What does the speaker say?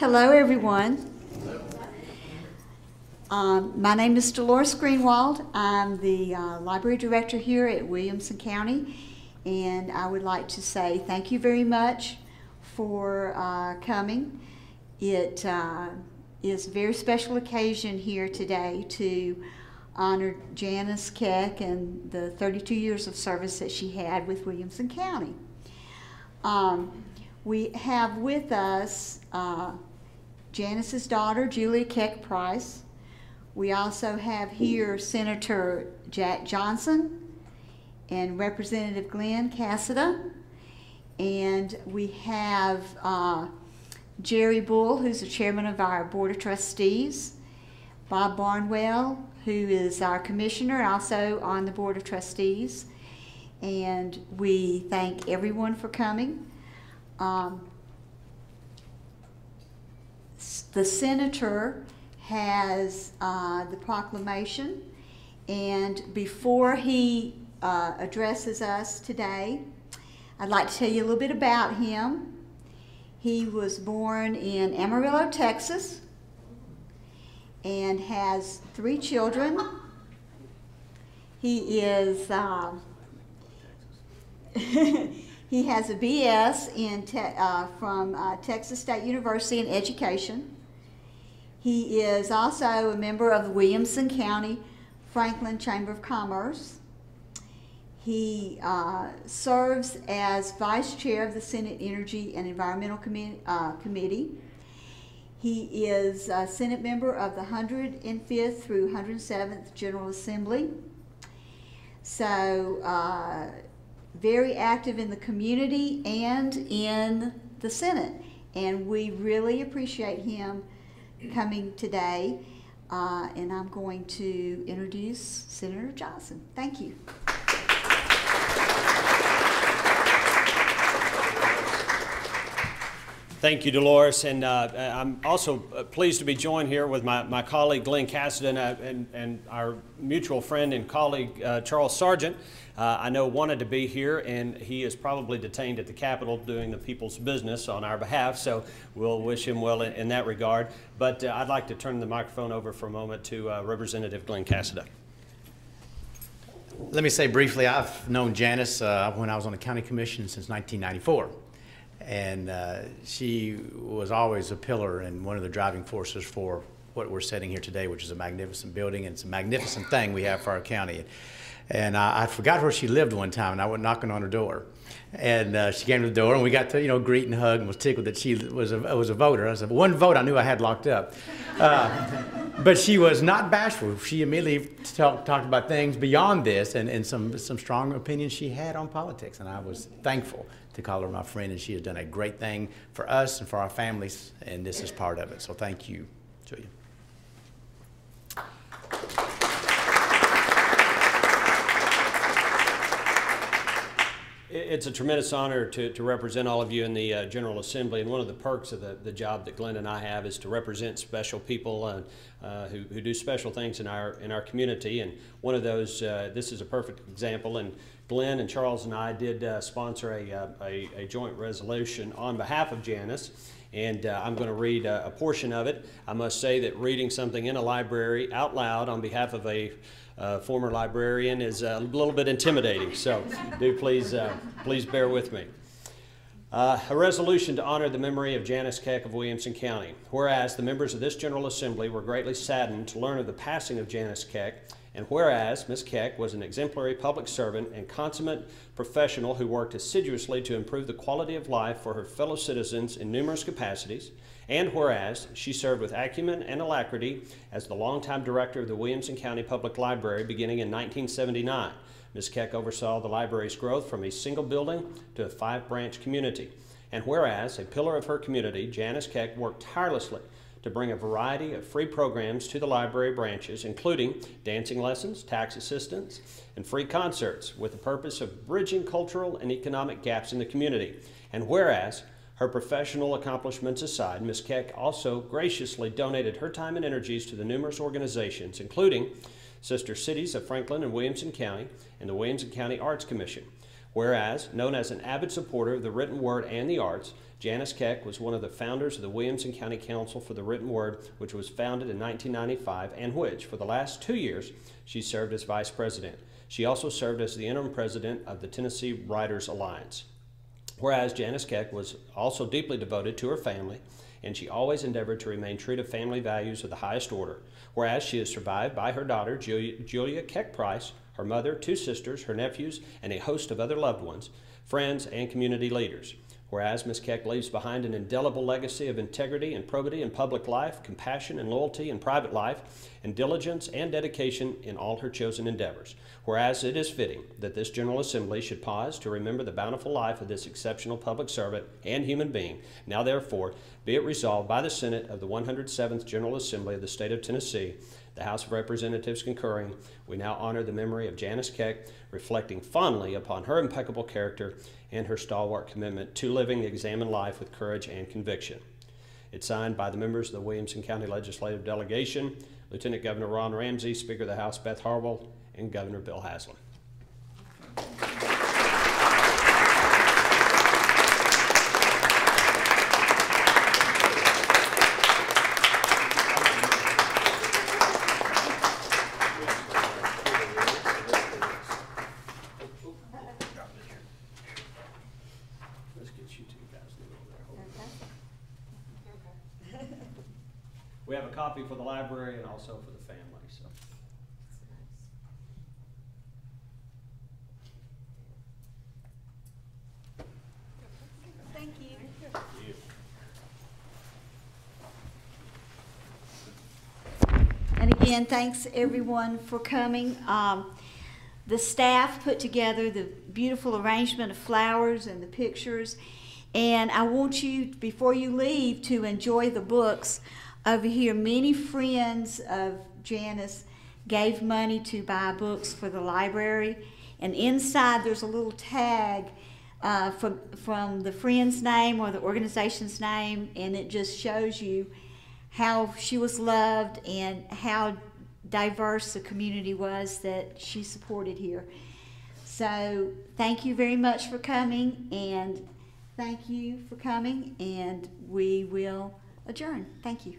Hello, everyone. My name is Dolores Greenwald. I'm the library director here at Williamson County, and I would like to say thank you very much for coming. It is a very special occasion here today to honor Janice Keck and the 32 years of service that she had with Williamson County. We have with us Janice's daughter, Julia Keck Price. We also have here Senator Jack Johnson and Representative Glenn Cassida. And we have Jerry Bull, who's the chairman of our Board of Trustees, Bob Barnwell, who is our commissioner, also on the Board of Trustees. And we thank everyone for coming. The senator has the proclamation, and before he addresses us today, I'd like to tell you a little bit about him. He was born in Amarillo, Texas, and has 3 children. He is he has a BS in from Texas State University in Education. He is also a member of the Williamson County Franklin Chamber of Commerce. He serves as Vice Chair of the Senate Energy and Environmental Committee. He is a Senate member of the 105th through 107th General Assembly. So very active in the community and in the Senate. And we really appreciate him coming today. And I'm going to introduce Senator Johnson. Thank you. Thank you, Dolores, and I'm also pleased to be joined here with my colleague Glenn Cassida and our mutual friend and colleague Charles Sargent. I know wanted to be here, and he is probably detained at the Capitol doing the people's business on our behalf, so we'll wish him well in that regard. But I'd like to turn the microphone over for a moment to Representative Glenn Cassida. Let me say briefly, I've known Janice when I was on the county commission since 1994. And she was always a pillar and one of the driving forces for what we're setting here today, which is a magnificent building, and it's a magnificent thing we have for our county. And I forgot where she lived one time, and I went knocking on her door. And she came to the door, and we got to, greet and hug, and was tickled that she was a voter. I said, one vote I knew I had locked up. But she was not bashful. She immediately talked about things beyond this and some strong opinions she had on politics, and I was thankful to call her my friend, and she has done a great thing for us and for our families, and this is part of it. So thank you, Julia. It's a tremendous honor to represent all of you in the General Assembly, and one of the perks of the job that Glenn and I have is to represent special people who do special things in our community. And one of those, this is a perfect example. And Glenn and Charles and I did sponsor a joint resolution on behalf of Janice, and I'm going to read a portion of it. I must say that reading something in a library out loud on behalf of a former librarian is a little bit intimidating, so do please bear with me. A resolution to honor the memory of Janice Keck of Williamson County. Whereas the members of this General Assembly were greatly saddened to learn of the passing of Janice Keck, and whereas Ms. Keck was an exemplary public servant and consummate professional who worked assiduously to improve the quality of life for her fellow citizens in numerous capacities, and whereas she served with acumen and alacrity as the longtime director of the Williamson County Public Library beginning in 1979. Ms. Keck oversaw the library's growth from a single building to a 5-branch community. And whereas a pillar of her community, Janice Keck worked tirelessly to bring a variety of free programs to the library branches, including dancing lessons, tax assistance, and free concerts, with the purpose of bridging cultural and economic gaps in the community. And whereas her professional accomplishments aside, Ms. Keck also graciously donated her time and energies to the numerous organizations, including Sister Cities of Franklin and Williamson County and the Williamson County Arts Commission. Whereas, known as an avid supporter of the written word and the arts, Janice Keck was one of the founders of the Williamson County Council for the Written Word, which was founded in 1995 and which, for the last 2 years, she served as vice president. She also served as the interim president of the Tennessee Writers Alliance. Whereas Janice Keck was also deeply devoted to her family, and she always endeavored to remain true to family values of the highest order. Whereas she is survived by her daughter, Julia Keck Price, her mother, 2 sisters, her nephews, and a host of other loved ones, friends, and community leaders. Whereas Ms. Keck leaves behind an indelible legacy of integrity and probity in public life, compassion and loyalty in private life, and diligence and dedication in all her chosen endeavors. Whereas it is fitting that this General Assembly should pause to remember the bountiful life of this exceptional public servant and human being, now therefore be it resolved by the Senate of the 107th General Assembly of the State of Tennessee, the House of Representatives concurring, we now honor the memory of Janice Keck, reflecting fondly upon her impeccable character and her stalwart commitment to living the examined life with courage and conviction. It's signed by the members of the Williamson County Legislative Delegation, Lieutenant Governor Ron Ramsey, Speaker of the House Beth Harwell, and Governor Bill Haslam. We have a copy for the library and also for the family. So. Thank you. And again, thanks everyone for coming. The staff put together the beautiful arrangement of flowers and the pictures. And I want you, before you leave, to enjoy the books. Over here, many friends of Janice gave money to buy books for the library. And inside there's a little tag from the friend's name or the organization's name, and it just shows you how she was loved and how diverse the community was that she supported here. So thank you very much for coming, and thank you for coming, and we will adjourn. Thank you.